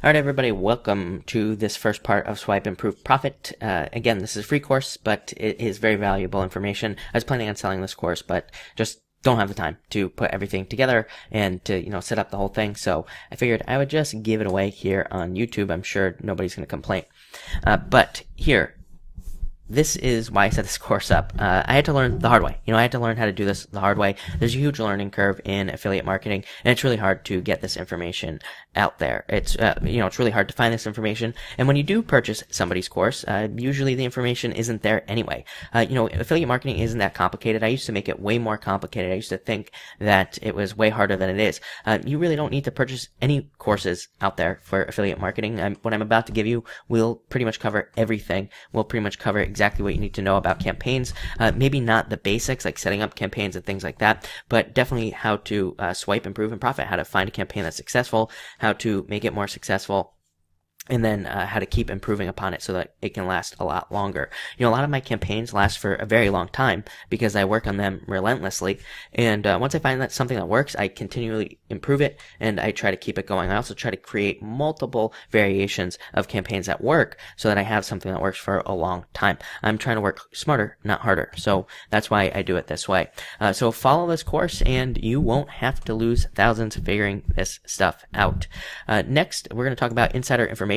Alright everybody, welcome to this first part of Swipe Improve Profit. Again, this is a free course, but it is very valuable information. I was planning on selling this course, but just don't have the time to put everything together and to, set up the whole thing. So I figured I would just give it away here on YouTube. I'm sure nobody's going to complain. But here, this is why I set this course up. I had to learn the hard way. I had to learn how to do this the hard way. There's a huge learning curve in affiliate marketing, and it's really hard to get this information out there. It's, it's really hard to find this information. And when you do purchase somebody's course, usually the information isn't there anyway. Affiliate marketing isn't that complicated. I used to make it way more complicated. I used to think that it was way harder than it is. You really don't need to purchase any courses out there for affiliate marketing. What I'm about to give you will pretty much cover everything. Will pretty much cover exactly what you need to know about campaigns. Maybe not the basics like setting up campaigns and things like that, but definitely how to swipe, improve, and profit, how to find a campaign that's successful, how to make it more successful, and then how to keep improving upon it so that it can last a lot longer. A lot of my campaigns last for a very long time because I work on them relentlessly. And once I find that something that works, I continually improve it and I try to keep it going. I also try to create multiple variations of campaigns that work so that I have something that works for a long time. I'm trying to work smarter, not harder. So that's why I do it this way. So follow this course and you won't have to lose thousands figuring this stuff out. Next, we're going to talk about insider information.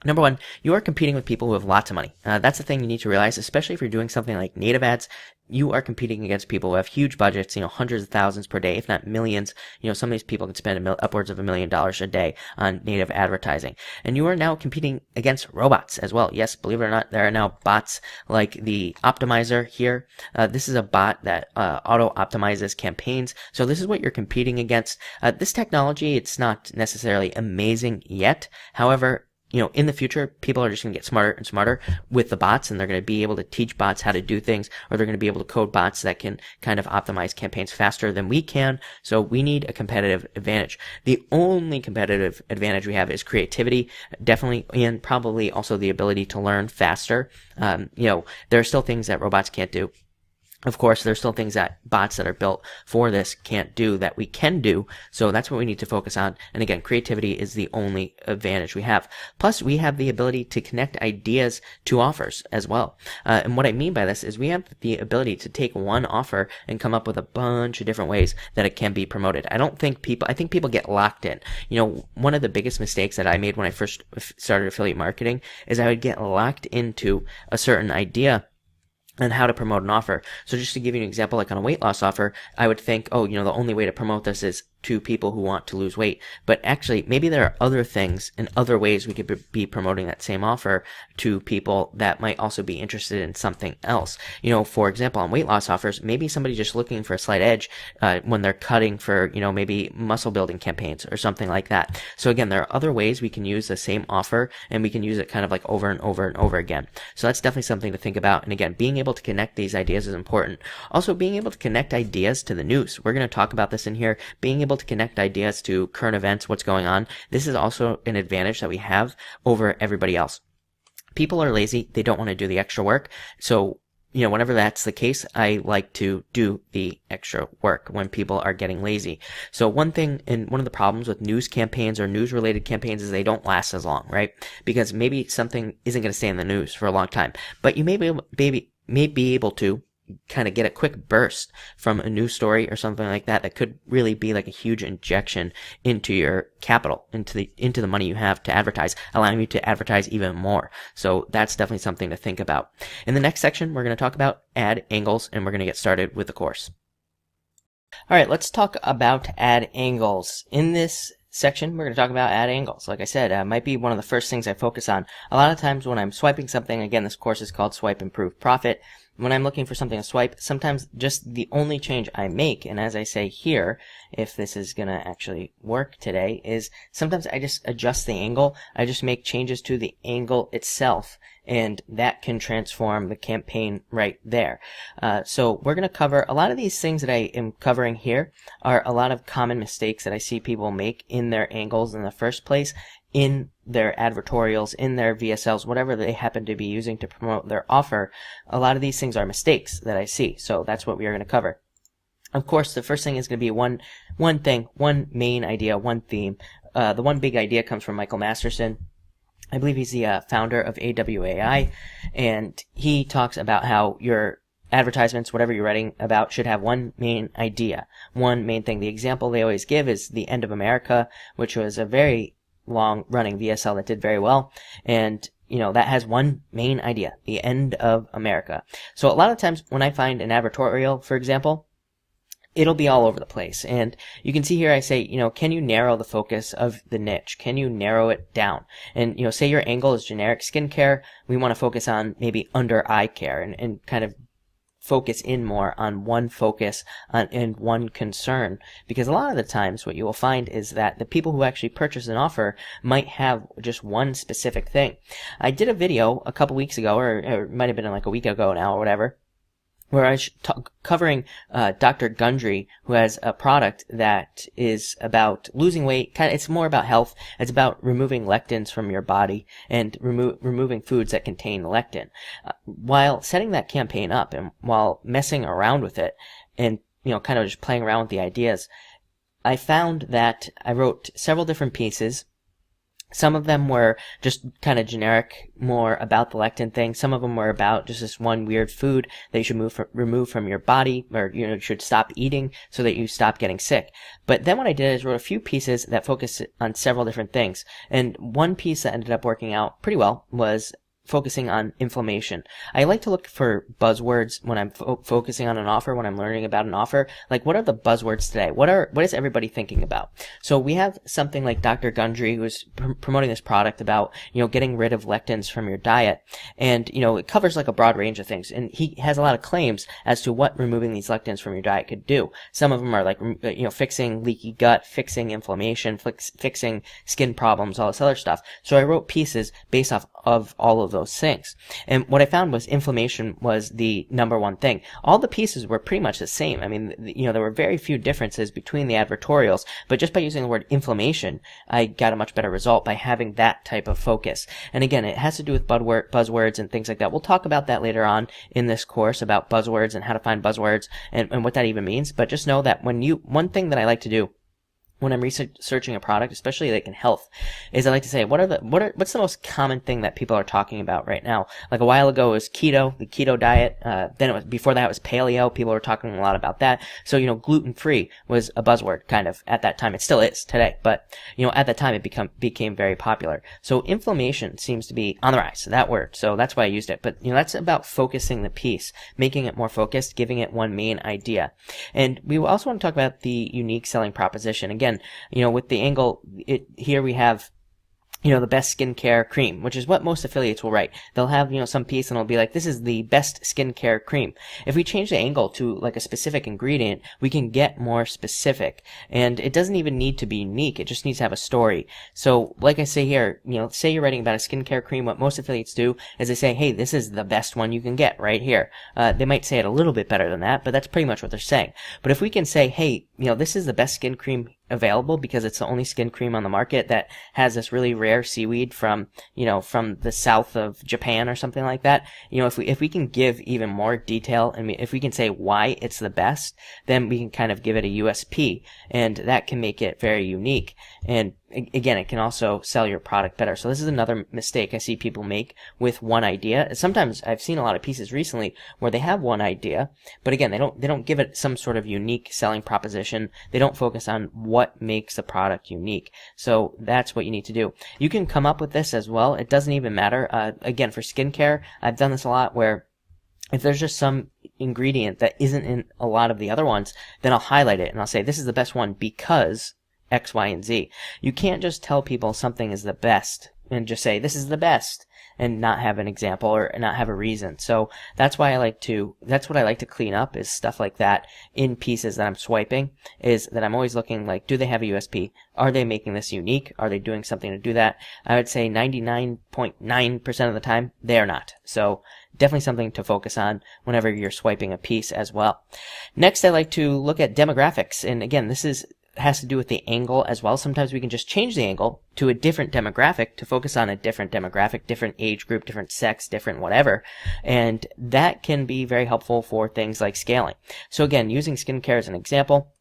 Number one, you are competing with people who have lots of money. That's the thing you need to realize, especially if you're doing something like native ads. You are competing against people who have huge budgets, hundreds of thousands per day, if not millions. Some of these people can spend upwards of $1 million a day on native advertising. And you are now competing against robots as well. Yes, believe it or not, there are now bots like the optimizer here. This is a bot that auto-optimizes campaigns. So this is what you're competing against. This technology, it's not necessarily amazing yet. However, in the future, people are just going to get smarter and smarter with the bots, and they're going to be able to teach bots how to do things, or they're going to be able to code bots that can kind of optimize campaigns faster than we can. So we need a competitive advantage. The only competitive advantage we have is creativity, definitely, and probably also the ability to learn faster. There are still things that robots can't do. Of course, there's still things that bots that are built for this can't do that we can do. So that's what we need to focus on. And again, creativity is the only advantage we have. Plus, we have the ability to connect ideas to offers as well. And what I mean by this is we have the ability to take one offer and come up with a bunch of different ways that it can be promoted. I think people get locked in. One of the biggest mistakes that I made when I first started affiliate marketing is I would get locked into a certain idea and how to promote an offer. So just to give you an example, like on a weight loss offer, I would think, the only way to promote this is to people who want to lose weight. But actually, maybe there are other things and other ways we could be promoting that same offer to people that might also be interested in something else. For example, on weight loss offers, maybe somebody just looking for a slight edge when they're cutting for, maybe muscle building campaigns or something like that. So again, there are other ways we can use the same offer and we can use it kind of like over and over and over again. So that's definitely something to think about. And again, being able to connect these ideas is important. Also, being able to connect ideas to the news. We're going to talk about this in here. Being able to connect ideas to current events, what's going on. This is also an advantage that we have over everybody else. People are lazy. They don't want to do the extra work. So, whenever that's the case, I like to do the extra work when people are getting lazy. So one of the problems with news campaigns or news related campaigns is they don't last as long, right? Because maybe something isn't going to stay in the news for a long time, but you may be able to kind of get a quick burst from a news story or something like that could really be like a huge injection into your capital, into the money you have to advertise, allowing you to advertise even more. So that's definitely something to think about. In the next section, we're going to talk about ad angles, and we're going to get started with the course. All right, let's talk about ad angles. In this section, we're going to talk about ad angles. Like I said, it might be one of the first things I focus on. A lot of times when I'm swiping something, again, this course is called Swipe, Improve, Profit. When I'm looking for something to swipe, sometimes just the only change I make, and as I say here, if this is going to actually work today, is sometimes I just adjust the angle. I just make changes to the angle itself, and that can transform the campaign right there. So we're going to cover a lot of these things that I am covering here are a lot of common mistakes that I see people make in their angles in the first place, in their advertorials, in their VSLs, whatever they happen to be using to promote their offer. A lot of these things are mistakes that I see. So that's what we are going to cover. Of course, the first thing is going to be one thing, one main idea, one theme the one big idea comes from Michael Masterson. I believe he's the founder of AWAI, and he talks about how your advertisements, whatever you're writing about, should have one main idea, one main thing. The example they always give is The End of America, which was a very long-running VSL that did very well, and that has one main idea, the end of America. So a lot of times when I find an advertorial, for example, it'll be all over the place. And you can see here I say, can you narrow the focus of the niche? Can you narrow it down? And, say your angle is generic skincare. We want to focus on maybe under eye care and kind of focus in more on one focus and one concern, because a lot of the times what you will find is that the people who actually purchase an offer might have just one specific thing. I did a video a couple weeks ago, or it might have been like a week ago now or whatever, where I was covering Dr. Gundry, who has a product that is about losing weight. It's more about health. It's about removing lectins from your body and removing foods that contain lectin. While setting that campaign up and while messing around with it and kind of just playing around with the ideas, I found that I wrote several different pieces. Some of them were just kind of generic, more about the lectin thing. Some of them were about just this one weird food that you should remove from your body, or you should stop eating so that you stop getting sick. But then what I did is wrote a few pieces that focused on several different things. And one piece that ended up working out pretty well was focusing on inflammation. I like to look for buzzwords when I'm focusing on an offer, when I'm learning about an offer. Like, what are the buzzwords today? What is everybody thinking about? So we have something like Dr. Gundry, who's promoting this product about, getting rid of lectins from your diet. And, it covers like a broad range of things. And he has a lot of claims as to what removing these lectins from your diet could do. Some of them are like, fixing leaky gut, fixing inflammation, fixing skin problems, all this other stuff. So I wrote pieces based off of all of those things. And what I found was inflammation was the number one thing. All the pieces were pretty much the same. I mean, there were very few differences between the advertorials, but just by using the word inflammation, I got a much better result by having that type of focus. And again, it has to do with buzzwords and things like that. We'll talk about that later on in this course about buzzwords and how to find buzzwords and what that even means. But just know that one thing that I like to do when I'm researching a product, especially like in health, is I like to say, what's the most common thing that people are talking about right now? Like a while ago it was keto, the keto diet. Then before that it was paleo. People were talking a lot about that. So, gluten-free was a buzzword kind of at that time. It still is today, but, at that time it became very popular. So inflammation seems to be on the rise, that word. So that's why I used it. But, that's about focusing the piece, making it more focused, giving it one main idea. And we also want to talk about the unique selling proposition. Again, with the angle, here we have, the best skincare cream, which is what most affiliates will write. They'll have, some piece and it'll be like, this is the best skincare cream. If we change the angle to like a specific ingredient, we can get more specific. And it doesn't even need to be unique. It just needs to have a story. So like I say here, say you're writing about a skincare cream, what most affiliates do is they say, hey, this is the best one you can get right here. They might say it a little bit better than that, but that's pretty much what they're saying. But if we can say, hey, this is the best skin cream available because it's the only skin cream on the market that has this really rare seaweed from the south of Japan or something like that. If we can give even more detail and if we can say why it's the best, then we can kind of give it a USP, and that can make it very unique. And again, it can also sell your product better. So this is another mistake I see people make with one idea. Sometimes I've seen a lot of pieces recently where they have one idea, but again, they don't give it some sort of unique selling proposition. They don't focus on what makes the product unique. So that's what you need to do. You can come up with this as well. It doesn't even matter. Again, for skincare, I've done this a lot where if there's just some ingredient that isn't in a lot of the other ones, then I'll highlight it and I'll say, this is the best one because X, Y, and Z. You can't just tell people something is the best and just say, this is the best, and not have an example or not have a reason. So that's what I like to clean up, is stuff like that in pieces that I'm swiping, is that I'm always looking like, do they have a USP? Are they making this unique? Are they doing something to do that? I would say 99.9% of the time, they are not. So definitely something to focus on whenever you're swiping a piece as well. Next, I like to look at demographics. And again, this has to do with the angle as well. Sometimes we can just change the angle to a different demographic to focus on a different demographic, different age group, different sex, different whatever. And that can be very helpful for things like scaling. So again, using skincare as an example,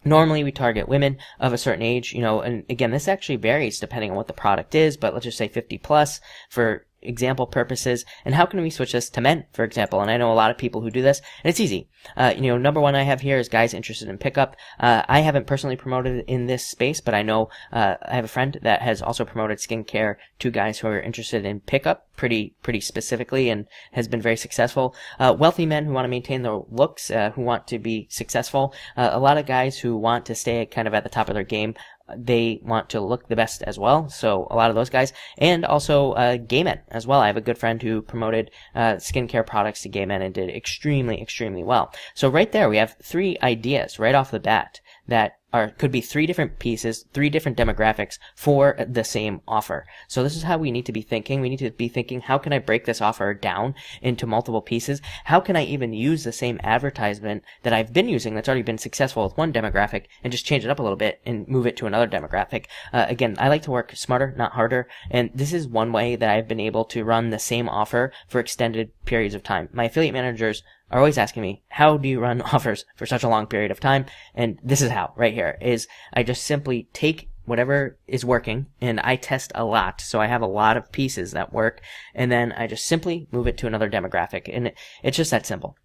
Normally, we target women of a certain age, and again, this actually varies depending on what the product is, but let's just say 50 plus for example purposes. And how can we switch this to men, for example? And I know a lot of people who do this, and it's easy. Number one I have here is guys interested in pickup. I haven't personally promoted in this space, but I know I have a friend that has also promoted skincare to guys who are interested in pickup pretty specifically, and has been very successful. Wealthy men who want to maintain their looks, who want to be successful. A lot of guys who want to stay kind of at the top of their game. They want to look the best as well, so a lot of those guys, and also gay men as well. I have a good friend who promoted skincare products to gay men and did extremely well. So right there, we have 3 ideas right off the bat that could be 3 different pieces, 3 different demographics for the same offer. So this is how we need to be thinking. We need to be thinking, how can I break this offer down into multiple pieces? How can I even use the same advertisement that I've been using that's already been successful with one demographic and just change it up a little bit and move it to another demographic? Again, I like to work smarter, not harder. And this is one way that I've been able to run the same offer for extended periods of time. My affiliate managers are always asking me, how do you run offers for such a long period of time? And this is how, right here, is I just simply take whatever is working, and I test a lot, so I have a lot of pieces that work, and then I just simply move it to another demographic, and it's just that simple.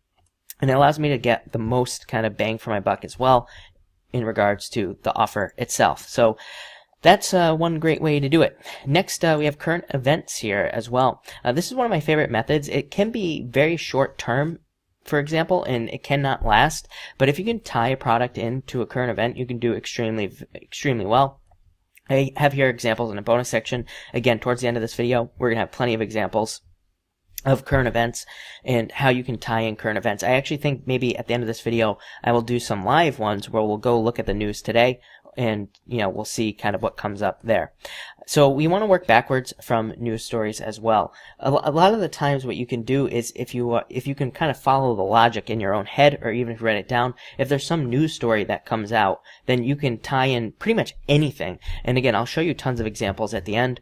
And it allows me to get the most kind of bang for my buck as well in regards to the offer itself. So that's one great way to do it. Next, we have current events here as well. This is one of my favorite methods. It can be very short term, for example, and it cannot last. But if you can tie a product into a current event, you can do extremely well. I have here examples in a bonus section. Again, towards the end of this video, we're going to have plenty of examples of current events and how you can tie in current events. I actually think maybe at the end of this video, I will do some live ones where we'll go look at the news today, and we'll see kind of what comes up there. So we want to work backwards from news stories as well. A lot of the times what you can do is if you can kind of follow the logic in your own head, or even if you write it down, if there's some news story that comes out, then you can tie in pretty much anything. And again, I'll show you tons of examples at the end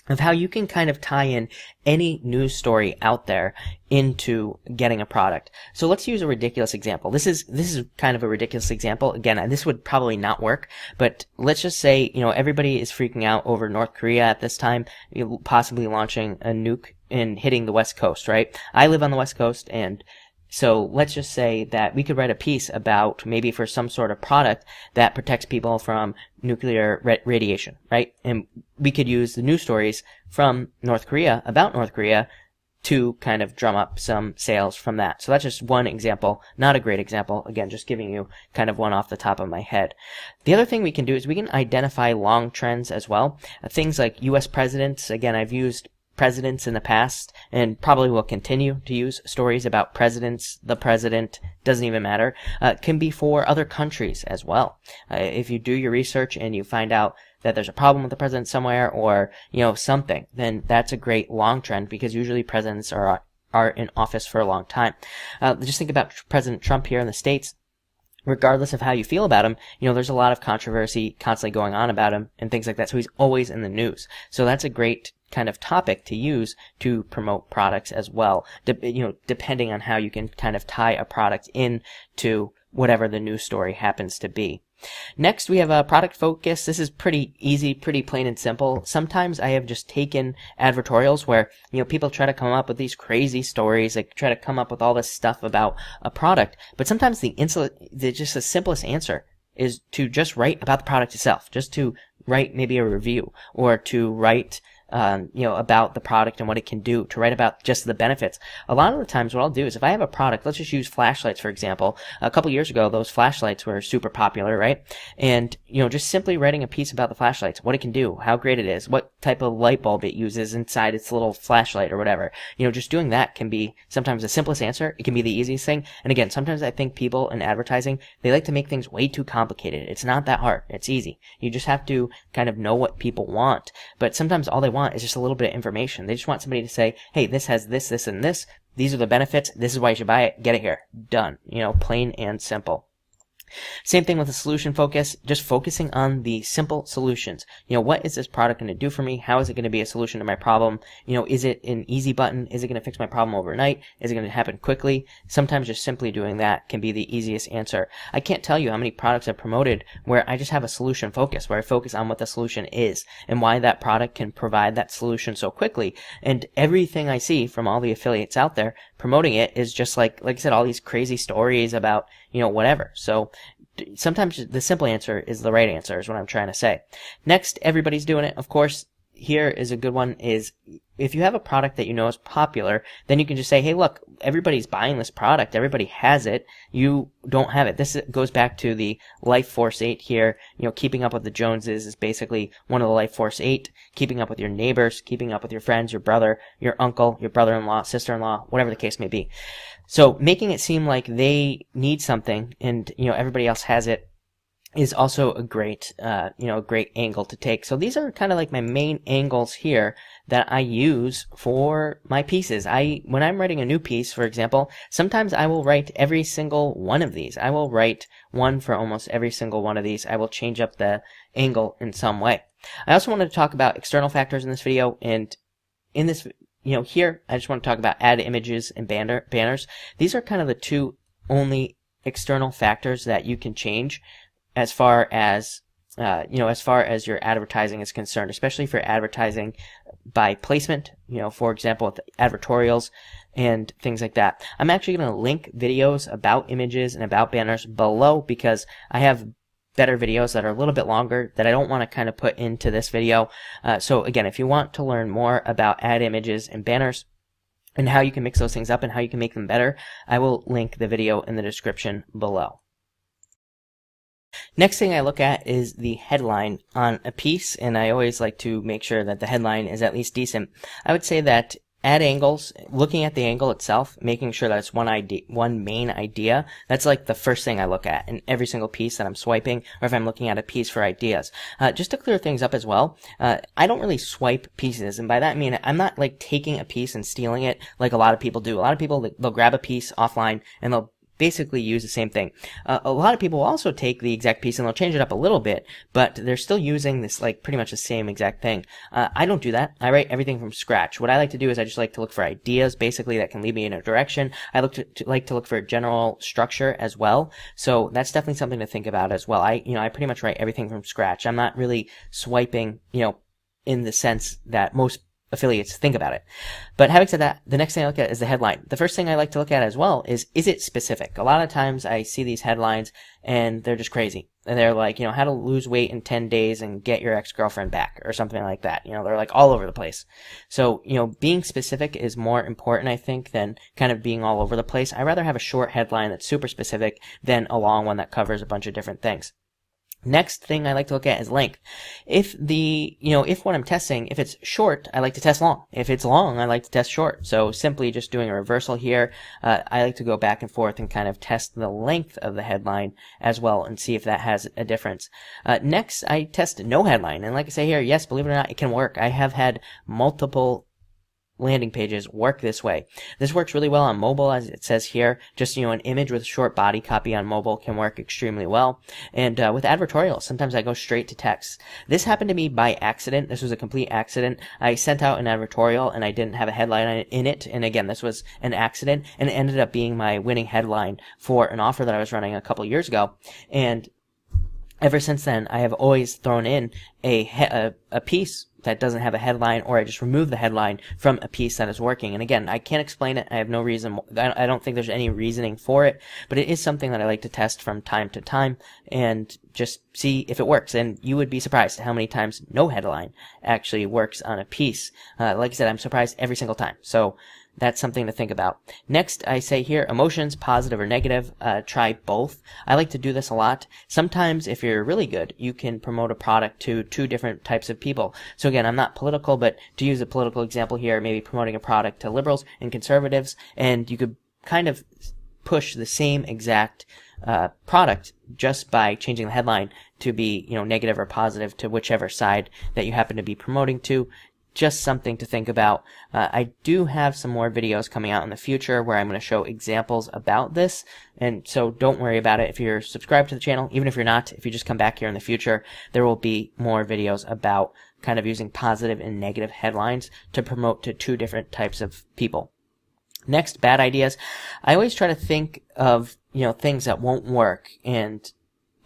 of how you can kind of tie in any news story out there into getting a product. So let's use a ridiculous example. This is kind of a ridiculous example. Again, this would probably not work, but let's just say, everybody is freaking out over North Korea at this time, possibly launching a nuke and hitting the West Coast, right? I live on the West Coast, and so let's just say that we could write a piece about maybe for some sort of product that protects people from nuclear radiation, right? And we could use the news stories from North Korea about North Korea to kind of drum up some sales from that. So that's just one example, not a great example. Again, just giving you kind of one off the top of my head. The other thing we can do is we can identify long trends as well. Things like U.S. presidents. Again, I've used presidents in the past, and probably will continue to use stories about presidents. The president, doesn't even matter, can be for other countries as well. If you do your research and you find out that there's a problem with the president somewhere, or something, then that's a great long trend, because usually presidents are in office for a long time. Just think about President Trump here in the States. Regardless of how you feel about him, there's a lot of controversy constantly going on about him and things like that. So he's always in the news. So that's a great kind of topic to use to promote products as well. Depending on how you can kind of tie a product into whatever the news story happens to be. Next, we have a product focus. This is pretty easy, pretty plain and simple. Sometimes I have just taken advertorials where, people try to come up with these crazy stories, like try to come up with all this stuff about a product. But sometimes just the simplest answer is to just write about the product itself, just to write maybe a review, or to write about the product and what it can do, to write about just the benefits. A lot of the times what I'll do is if I have a product, let's just use flashlights, for example. A couple years ago, those flashlights were super popular, right? And, just simply writing a piece about the flashlights, what it can do, how great it is, what type of light bulb it uses inside its little flashlight or whatever. Just doing that can be sometimes the simplest answer. It can be the easiest thing. And again, sometimes I think people in advertising, they like to make things way too complicated. It's not that hard. It's easy. You just have to kind of know what people want. But sometimes all they want is just a little bit of information. They just want somebody to say, hey, this has this, this, and this. These are the benefits. This is why you should buy it. Get it here. Done. Plain and simple. Same thing with the solution focus, just focusing on the simple solutions. What is this product going to do for me? How is it going to be a solution to my problem? Is it an easy button? Is it going to fix my problem overnight? Is it going to happen quickly? Sometimes just simply doing that can be the easiest answer. I can't tell you how many products I've promoted where I just have a solution focus, where I focus on what the solution is and why that product can provide that solution so quickly. And everything I see from all the affiliates out there promoting it is just like I said, all these crazy stories about, whatever. So sometimes the simple answer is the right answer, is what I'm trying to say. Next, everybody's doing it. Of course, here is a good one, is if you have a product that is popular, then you can just say, hey, look, everybody's buying this product. Everybody has it. You don't have it. This goes back to the Life Force 8 here. Keeping up with the Joneses is basically one of the Life Force 8. Keeping up with your neighbors, keeping up with your friends, your brother, your uncle, your brother-in-law, sister-in-law, whatever the case may be. So making it seem like they need something and, everybody else has it is also a great, great angle to take. So these are kind of like my main angles here that I use for my pieces. When I'm writing a new piece, for example, sometimes I will write every single one of these. I will write one for almost every single one of these. I will change up the angle in some way. I also wanted to talk about external factors in this video, and in this here, I just want to talk about add images and banners. These are kind of the two only external factors that you can change as far as your advertising is concerned, especially for advertising by placement, for example, with advertorials and things like that. I'm actually going to link videos about images and about banners below because I have better videos that are a little bit longer that I don't want to kind of put into this video. So again, if you want to learn more about add images and banners and how you can mix those things up and how you can make them better, I will link the video in the description below. Next thing I look at is the headline on a piece, and I always like to make sure that the headline is at least decent. I would say that add angles, looking at the angle itself, making sure that it's one main idea, that's like the first thing I look at in every single piece that I'm swiping, or if I'm looking at a piece for ideas. Just to clear things up as well, I don't really swipe pieces, and by that I mean I'm not like taking a piece and stealing it like a lot of people do. A lot of people, they'll grab a piece offline and they'll basically use the same thing. A lot of people will also take the exact piece and they'll change it up a little bit, but they're still using this like pretty much the same exact thing. I don't do that. I write everything from scratch. What I like to do is I just like to look for ideas basically that can lead me in a direction. I like to look for general structure as well. So that's definitely something to think about as well. I pretty much write everything from scratch. I'm not really swiping, in the sense that most affiliates think about it. But having said that, the next thing I look at is the headline. The first thing I like to look at as well is it specific? A lot of times I see these headlines and they're just crazy. And they're like, how to lose weight in 10 days and get your ex-girlfriend back or something like that. They're like all over the place. So, being specific is more important, I think, than kind of being all over the place. I rather have a short headline that's super specific than a long one that covers a bunch of different things. Next thing I like to look at is length. If what I'm testing, if it's short, I like to test long. If it's long, I like to test short. So simply just doing a reversal here, I like to go back and forth and kind of test the length of the headline as well and see if that has a difference. Next, I test no headline. And like I say here, yes, believe it or not, it can work. I have had multiple landing pages work this way. This works really well on mobile, as it says here. Just, an image with short body copy on mobile can work extremely well. And with advertorials, sometimes I go straight to text. This happened to me by accident. This was a complete accident. I sent out an advertorial and I didn't have a headline in it. And again, this was an accident, and it ended up being my winning headline for an offer that I was running a couple years ago. And ever since then, I have always thrown in a piece that doesn't have a headline, or I just remove the headline from a piece that is working. And again, I can't explain it. I have no reason. I don't think there's any reasoning for it, but it is something that I like to test from time to time and just see if it works. And you would be surprised how many times no headline actually works on a piece. Like I said, I'm surprised every single time. So that's something to think about. Next, I say here, emotions, positive or negative, try both. I like to do this a lot. Sometimes, if you're really good, you can promote a product to two different types of people. So again, I'm not political, but to use a political example here, maybe promoting a product to liberals and conservatives, and you could kind of push the same exact product just by changing the headline to be, negative or positive to whichever side that you happen to be promoting to. just something to think about. I do have some more videos coming out in the future where I'm going to show examples about this, and so don't worry about it if you're subscribed to the channel. Even if you're not, if you just come back here in the future, there will be more videos about kind of using positive and negative headlines to promote to two different types of people. Next, bad ideas. I always try to think of, things that won't work, and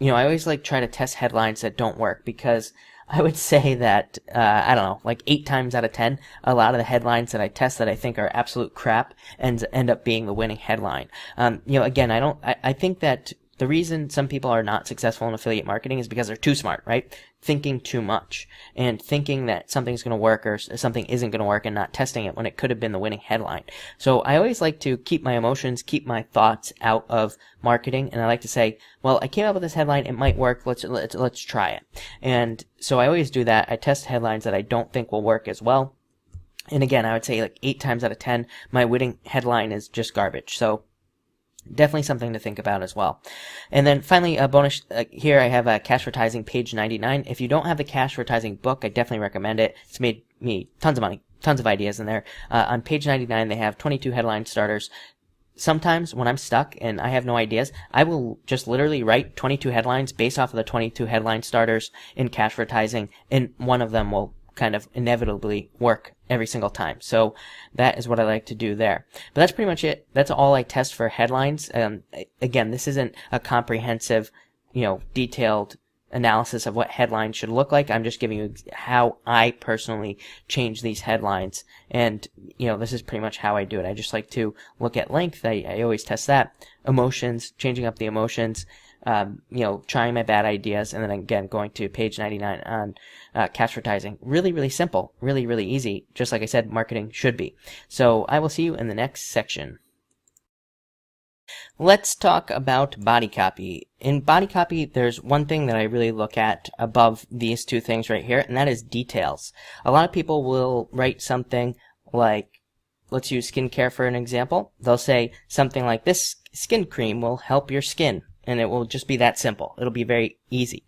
I always try to test headlines that don't work, because I would say that, I don't know, 8 times out of 10, a lot of the headlines that I test that I think are absolute crap end up being the winning headline. Again, I think that the reason some people are not successful in affiliate marketing is because they're too smart, right? Thinking too much and thinking that something's going to work or something isn't going to work and not testing it when it could have been the winning headline. So I always like to keep my emotions, keep my thoughts out of marketing, and I like to say, well, I came up with this headline, it might work, let's try it. And so I always do that. I test headlines that I don't think will work as well. And again, I would say 8 times out of 10, my winning headline is just garbage. So definitely something to think about as well. And then finally, a bonus here, I have a Cash Advertising page 99. If you don't have the Cash Advertising book, I definitely recommend it. It's made me tons of money, tons of ideas in there. On page 99, they have 22 headline starters. Sometimes when I'm stuck and I have no ideas, I will just literally write 22 headlines based off of the 22 headline starters in Cash Advertising, and one of them will kind of inevitably work every single time. So that is what I like to do there. But that's pretty much it. That's all I test for headlines. Again, this isn't a comprehensive, detailed analysis of what headlines should look like. I'm just giving you how I personally change these headlines. And, this is pretty much how I do it. I just like to look at length. I always test that. Emotions, changing up the emotions, trying my bad ideas, and then again going to page 99 on Cash Advertising. Really, really simple, really, really easy, just like I said marketing should be. So I will see you in the next section. Let's talk about body copy. In body copy, there's one thing that I really look at above these two things right here, and that is details. A lot of people will write something like, let's use skincare for an example. They'll say something like, this skin cream will help your skin. And it will just be that simple. It'll be very easy.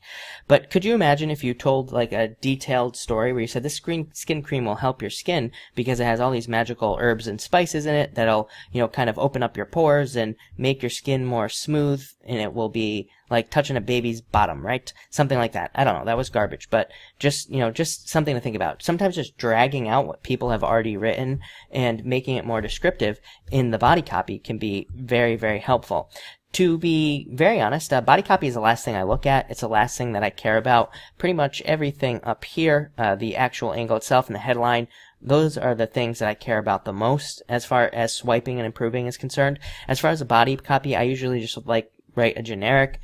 But could you imagine if you told a detailed story where you said this skin cream will help your skin because it has all these magical herbs and spices in it that'll, kind of open up your pores and make your skin more smooth, and it will be like touching a baby's bottom, right? Something like that. I don't know. That was garbage, but just something to think about. Sometimes just dragging out what people have already written and making it more descriptive in the body copy can be very, very helpful. To be very honest, body copy is the last thing I look at. It's the last thing that I care about. Pretty much everything up here, the actual angle itself and the headline, those are the things that I care about the most as far as swiping and improving is concerned. As far as the body copy, I usually just write a generic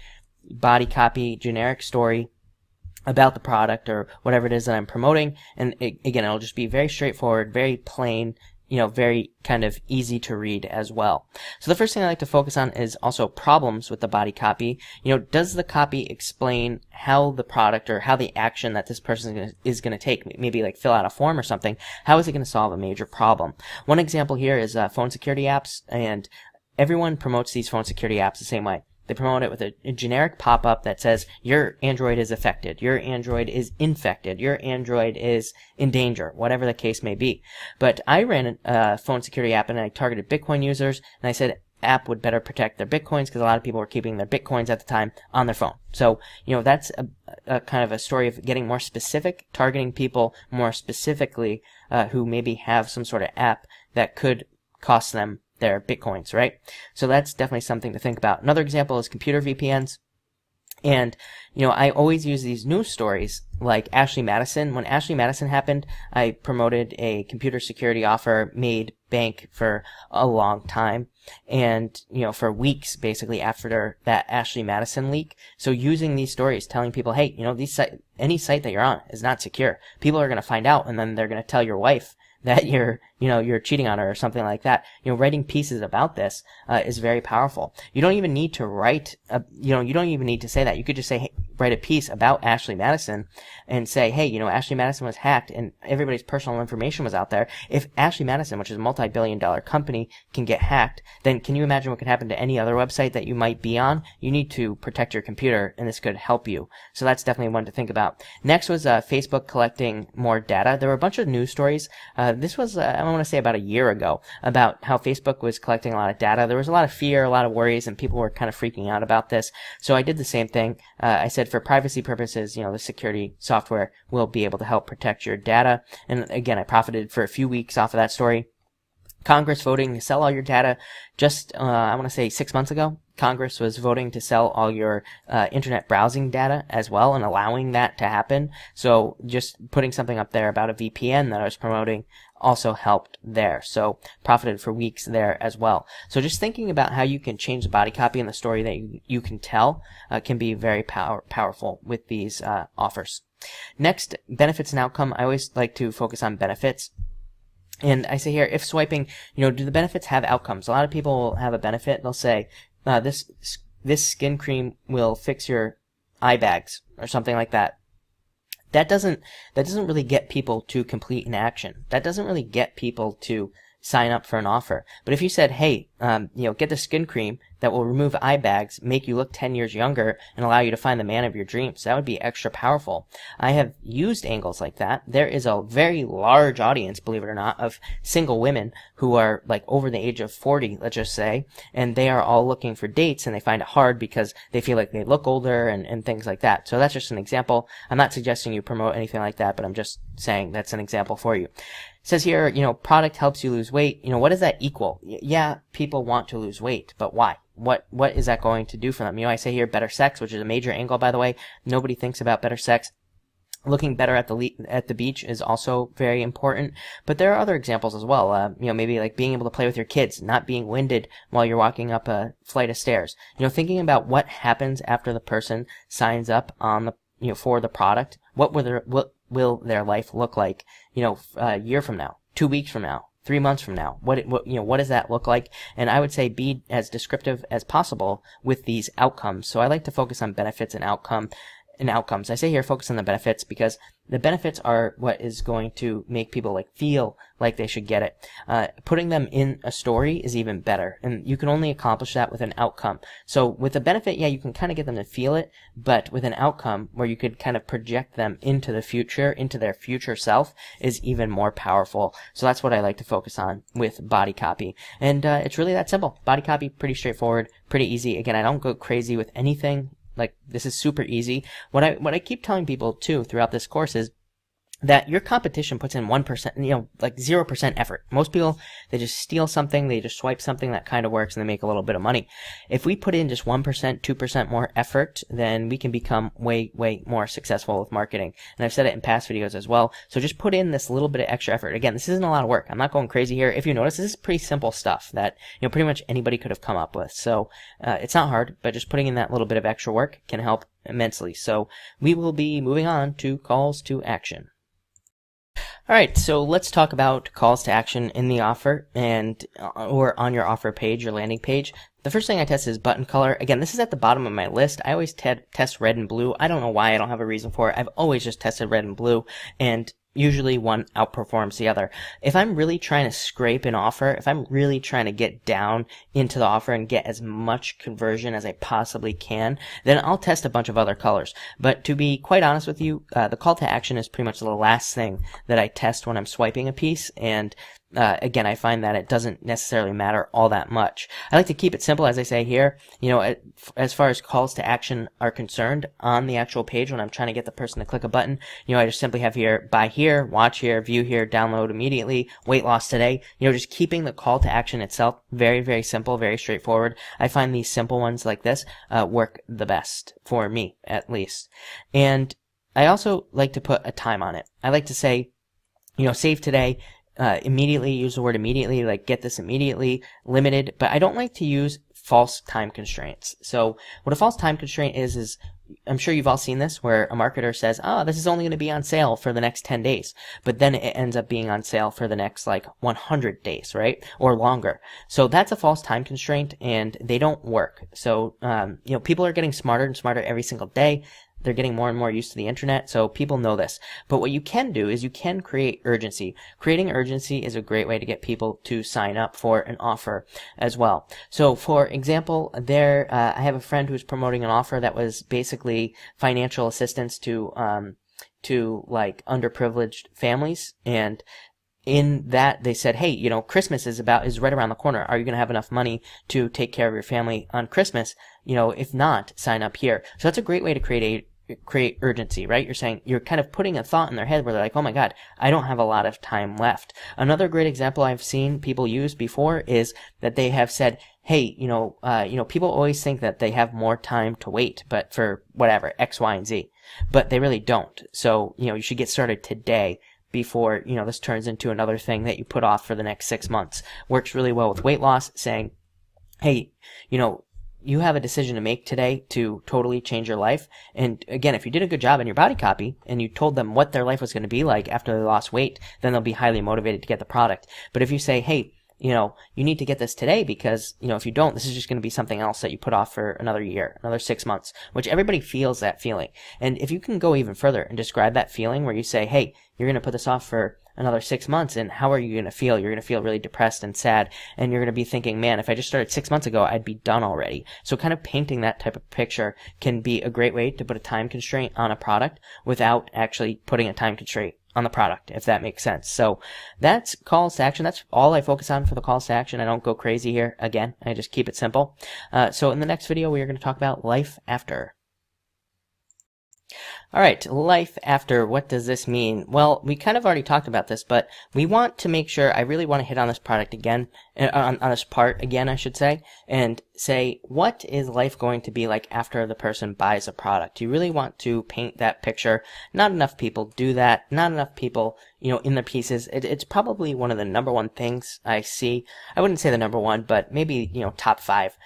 body copy, generic story about the product or whatever it is that I'm promoting. And again, it'll just be very straightforward, very plain, very kind of easy to read as well. So the first thing I like to focus on is also problems with the body copy. Does the copy explain how the product or how the action that this person is going to take, maybe fill out a form or something, how is it going to solve a major problem? One example here is phone security apps, and everyone promotes these phone security apps the same way. They promote it with a generic pop-up that says, your Android is affected, your Android is infected, your Android is in danger, whatever the case may be. But I ran a phone security app and I targeted Bitcoin users, and I said app would better protect their Bitcoins because a lot of people were keeping their Bitcoins at the time on their phone. So, that's a kind of a story of getting more specific, targeting people more specifically who maybe have some sort of app that could cost them their Bitcoins, right? So that's definitely something to think about. Another example is computer VPNs. And, I always use these news stories like Ashley Madison. When Ashley Madison happened, I promoted a computer security offer, made bank for a long time. And, for weeks basically after that Ashley Madison leak. So using these stories, telling people, hey, any site that you're on is not secure. People are going to find out, and then they're going to tell your wife that you're cheating on her or something like that. Writing pieces about this is very powerful. You don't even need to write, you don't even need to say that. You could just say, hey, write a piece about Ashley Madison and say, hey, Ashley Madison was hacked and everybody's personal information was out there. If Ashley Madison, which is a multi-billion-dollar company, can get hacked, then can you imagine what could happen to any other website that you might be on? You need to protect your computer, and this could help you. So that's definitely one to think about. Next was Facebook collecting more data. There were a bunch of news stories. This was, I want to say about a year ago, about how Facebook was collecting a lot of data. There was a lot of fear, a lot of worries, and people were kind of freaking out about this. So I did the same thing. I said for privacy purposes, the security software will be able to help protect your data. And again, I profited for a few weeks off of that story. Congress voting to sell all your data just, I want to say 6 months ago. Congress was voting to sell all your internet browsing data as well and allowing that to happen. So just putting something up there about a VPN that I was promoting also helped there. So profited for weeks there as well. So just thinking about how you can change the body copy and the story that you can tell can be very powerful with these offers. Next, benefits and outcome. I always like to focus on benefits. And I say here, if swiping, do the benefits have outcomes? A lot of people will have a benefit. They'll say, this skin cream will fix your eye bags or something like that. That doesn't really get people to complete an action. That doesn't really get people to sign up for an offer. But if you said, hey, get the skin cream that will remove eye bags, make you look 10 years younger, and allow you to find the man of your dreams, that would be extra powerful. I have used angles like that. There is a very large audience, believe it or not, of single women who are like over the age of 40, let's just say, and they are all looking for dates, and they find it hard because they feel like they look older and things like that. So that's just an example. I'm not suggesting you promote anything like that, but I'm just saying that's an example for you. It says here, product helps you lose weight. What does that equal? Yeah, people want to lose weight, but why? What is that going to do for them? I say here better sex, which is a major angle, by the way. Nobody thinks about better sex. Looking better at the beach is also very important, but there are other examples as well. Maybe like being able to play with your kids, not being winded while you're walking up a flight of stairs. Thinking about what happens after the person signs up on the for the product. What will their life look like? A year from now, 2 weeks from now, 3 months from now. What does that look like? And I would say be as descriptive as possible with these outcomes. So I like to focus on benefits and outcomes. I say here focus on the benefits because the benefits are what is going to make people feel like they should get it. Putting them in a story is even better, and you can only accomplish that with an outcome. So with a benefit, yeah, you can kind of get them to feel it, but with an outcome where you could kind of project them into the future, into their future self, is even more powerful. So that's what I like to focus on with body copy, and it's really that simple. Body copy, pretty straightforward, pretty easy. Again, I don't go crazy with anything. This is super easy. What I keep telling people too throughout this course is that your competition puts in 1%, 0% effort. Most people, they just steal something, they just swipe something that kind of works, and they make a little bit of money. If we put in just 1%, 2% more effort, then we can become way, way more successful with marketing. And I've said it in past videos as well. So just put in this little bit of extra effort. Again, this isn't a lot of work. I'm not going crazy here. If you notice, this is pretty simple stuff that, pretty much anybody could have come up with. So, it's not hard, but just putting in that little bit of extra work can help immensely. So we will be moving on to calls to action. Alright, so let's talk about calls to action in the offer or on your offer page, your landing page. The first thing I test is button color. Again, this is at the bottom of my list. I always test red and blue. I don't know why. I don't have a reason for it. I've always just tested red and blue, and usually one outperforms the other. If I'm really trying to scrape an offer, if I'm really trying to get down into the offer and get as much conversion as I possibly can, then I'll test a bunch of other colors. But to be quite honest with you, the call to action is pretty much the last thing that I test when I'm swiping a piece, and again, I find that it doesn't necessarily matter all that much. I like to keep it simple, as I say here. As far as calls to action are concerned, on the actual page when I'm trying to get the person to click a button, I just simply have here, buy here, watch here, view here, download immediately, weight loss today. Just keeping the call to action itself very, very simple, very straightforward. I find these simple ones like this work the best, for me at least. And I also like to put a time on it. I like to say, save today, immediately, use the word immediately, like get this immediately, limited, but I don't like to use false time constraints. So what a false time constraint is I'm sure you've all seen this where a marketer says, oh, this is only going to be on sale for the next 10 days. But then it ends up being on sale for the next like 100 days, right? Or longer. So that's a false time constraint and they don't work. So, people are getting smarter and smarter every single day. They're getting more and more used to the internet, so people know this. But what you can do is you can create urgency. Creating urgency is a great way to get people to sign up for an offer as well. So, for example, I have a friend who's promoting an offer that was basically financial assistance to like underprivileged families, and in that they said, hey, Christmas is right around the corner. Are you going to have enough money to take care of your family on Christmas? If not, sign up here. So that's a great way to create urgency, right? You're saying, you're kind of putting a thought in their head where they're like, oh my God, I don't have a lot of time left. Another great example I've seen people use before is that they have said, hey, people always think that they have more time to wait, but for whatever, X, Y, and Z, but they really don't. So, you should get started today before, this turns into another thing that you put off for the next 6 months. Works really well with weight loss, saying, hey, you have a decision to make today to totally change your life. And again, if you did a good job in your body copy and you told them what their life was going to be like after they lost weight, then they'll be highly motivated to get the product. But if you say, hey, you need to get this today because, if you don't, this is just going to be something else that you put off for another year, another 6 months, which everybody feels that feeling. And if you can go even further and describe that feeling where you say, hey, you're going to put this off for another 6 months, and how are you going to feel? You're going to feel really depressed and sad, and you're going to be thinking, man, if I just started 6 months ago, I'd be done already. So kind of painting that type of picture can be a great way to put a time constraint on a product without actually putting a time constraint on the product, if that makes sense. So that's calls to action. That's all I focus on for the calls to action. I don't go crazy here. Again, I just keep it simple. So in the next video, we are going to talk about life after. All right, life after, what does this mean? Well, we kind of already talked about this, but we want to make sure, I really want to hit on this product again, on this part again, I should say, and say, what is life going to be like after the person buys a product? You really want to paint that picture. Not enough people do that. Not enough people, in the pieces. It's probably one of the number one things I see. I wouldn't say the number one, but maybe, top 5,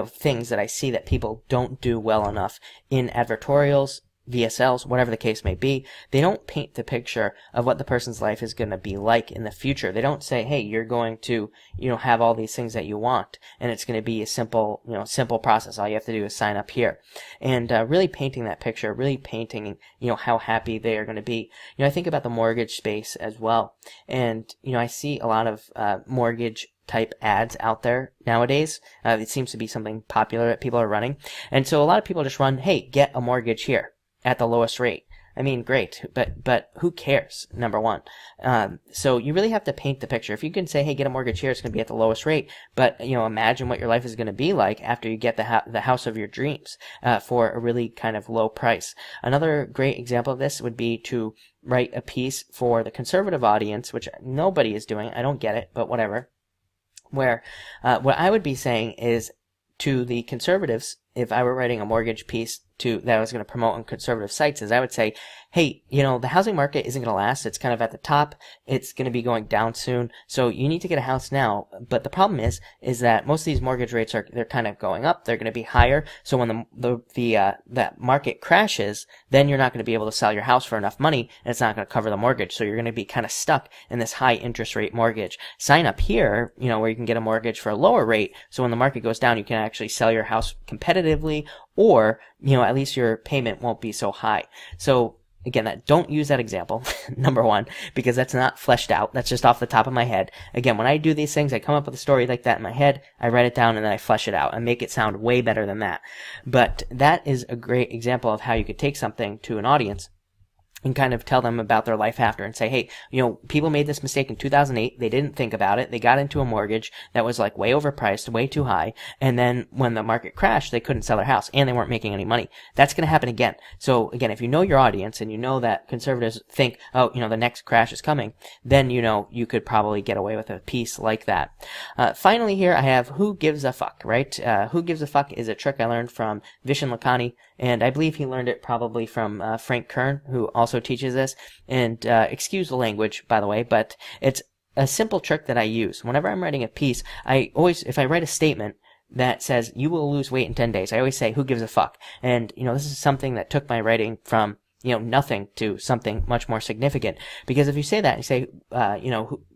things that I see that people don't do well enough in advertorials, VSLs, whatever the case may be. They don't paint the picture of what the person's life is going to be like in the future. They don't say, hey, you're going to, have all these things that you want, and it's going to be a simple process. All you have to do is sign up here. And really painting that picture, really painting, how happy they are going to be. I think about the mortgage space as well. And, I see a lot of mortgage type ads out there nowadays. It seems to be something popular that people are running. And so a lot of people just run, hey, get a mortgage here at the lowest rate. I mean, great, but who cares, number one? So you really have to paint the picture. If you can say, hey, get a mortgage here, it's going to be at the lowest rate, but, imagine what your life is going to be like after you get the house of your dreams, for a really kind of low price. Another great example of this would be to write a piece for the conservative audience, which nobody is doing. I don't get it, but whatever. Where, what I would be saying is, to the conservatives, if I were writing a mortgage piece that I was going to promote on conservative sites, is I would say, hey, the housing market isn't going to last. It's kind of at the top. It's going to be going down soon. So you need to get a house now. But the problem is that most of these mortgage rates they're kind of going up. They're going to be higher. So when that market crashes, then you're not going to be able to sell your house for enough money, and it's not going to cover the mortgage. So you're going to be kind of stuck in this high interest rate mortgage. Sign up here, where you can get a mortgage for a lower rate. So when the market goes down, you can actually sell your house competitively, or, at least your payment won't be so high. So again, don't use that example, number one, because that's not fleshed out. That's just off the top of my head. Again, when I do these things, I come up with a story like that in my head, I write it down, and then I flesh it out and make it sound way better than that. But that is a great example of how you could take something to an audience and kind of tell them about their life after and say, hey, people made this mistake in 2008. They didn't think about it. They got into a mortgage that was like way overpriced, way too high. And then when the market crashed, they couldn't sell their house and they weren't making any money. That's going to happen again. So again, if you know your audience and you know that conservatives think, oh, the next crash is coming, then, you could probably get away with a piece like that. Finally here, I have who gives a fuck, right? Who gives a fuck is a trick I learned from Vishen Lakhani, and I believe he learned it probably from Frank Kern, who also teaches this. And excuse the language, by the way, but it's a simple trick that I use. Whenever I'm writing a piece, if I write a statement, that says you will lose weight in 10 days. I always say, who gives a fuck? And, this is something that took my writing from, nothing to something much more significant. Because if you say that, you say,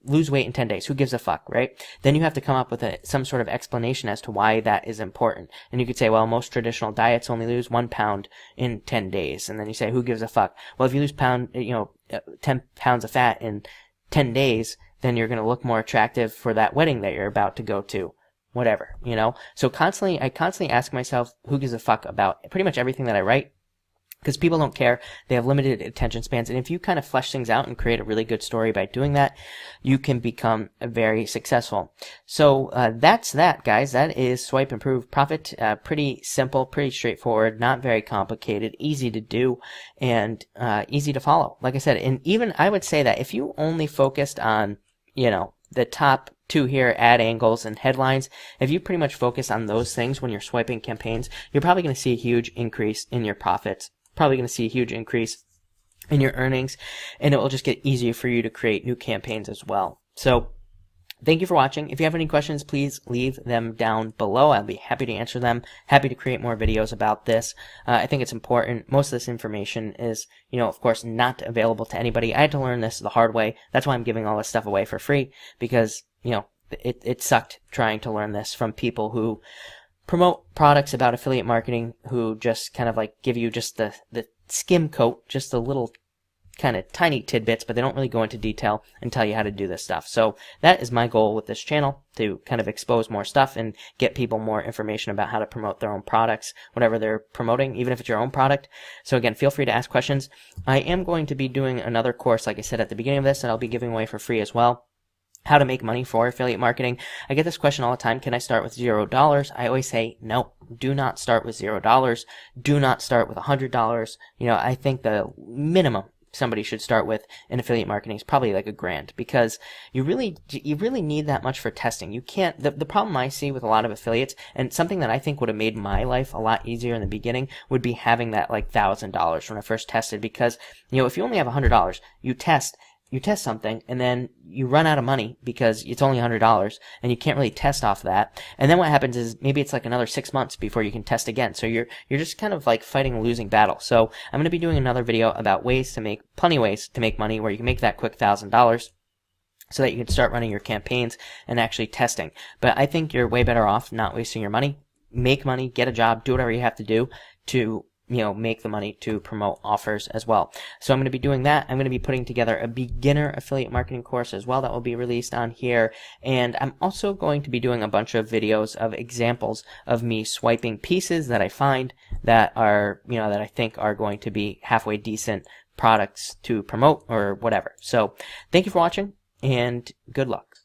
lose weight in 10 days, who gives a fuck, right? Then you have to come up with some sort of explanation as to why that is important. And you could say, well, most traditional diets only lose 1 pound in 10 days. And then you say, who gives a fuck? Well, if you lose 10 pounds of fat in 10 days, then you're going to look more attractive for that wedding that you're about to go to. Whatever, So I constantly ask myself, who gives a fuck about pretty much everything that I write? Because people don't care. They have limited attention spans. And if you kind of flesh things out and create a really good story by doing that, you can become very successful. So that's that, guys. That is Swipe Improve Profit. Pretty simple, pretty straightforward, not very complicated, easy to do, and easy to follow. Like I said, and even I would say that if you only focused on, the top 2 here, ad angles and headlines, if you pretty much focus on those things when you're swiping campaigns, you're probably going to see a huge increase in your profits. Probably going to see a huge increase in your earnings, and it will just get easier for you to create new campaigns as well. So thank you for watching. If you have any questions, please leave them down below. I'll be happy to answer them. Happy to create more videos about this. I think it's important. Most of this information is, of course, not available to anybody. I had to learn this the hard way. That's why I'm giving all this stuff away for free, because, it sucked trying to learn this from people who promote products about affiliate marketing, who just kind of like give you just the skim coat, just the little kind of tiny tidbits, but they don't really go into detail and tell you how to do this stuff. So that is my goal with this channel, to kind of expose more stuff and get people more information about how to promote their own products, whatever they're promoting, even if it's your own product. So again, feel free to ask questions. I am going to be doing another course, like I said at the beginning of this, that I'll be giving away for free as well. How to make money for affiliate marketing. I get this question all the time. Can I start with $0? I always say, no, do not start with $0. Do not start with $100. I think the minimum somebody should start with in affiliate marketing is probably like $1,000, because you really need that much for testing. You can't, the problem I see with a lot of affiliates, and something that I think would have made my life a lot easier in the beginning, would be having that like $1,000 when I first tested. Because, if you only have $100, you test something, and then you run out of money because it's only $100, and you can't really test off of that. And then what happens is maybe it's like another 6 months before you can test again. So you're just kind of like fighting a losing battle. So I'm going to be doing another video about plenty of ways to make money where you can make that quick $1,000, so that you can start running your campaigns and actually testing. But I think you're way better off not wasting your money. Make money, get a job, do whatever you have to do to make the money to promote offers as well. So I'm going to be doing that. I'm going to be putting together a beginner affiliate marketing course as well that will be released on here. And I'm also going to be doing a bunch of videos of examples of me swiping pieces that I find that are, that I think are going to be halfway decent products to promote or whatever. So thank you for watching, and good luck.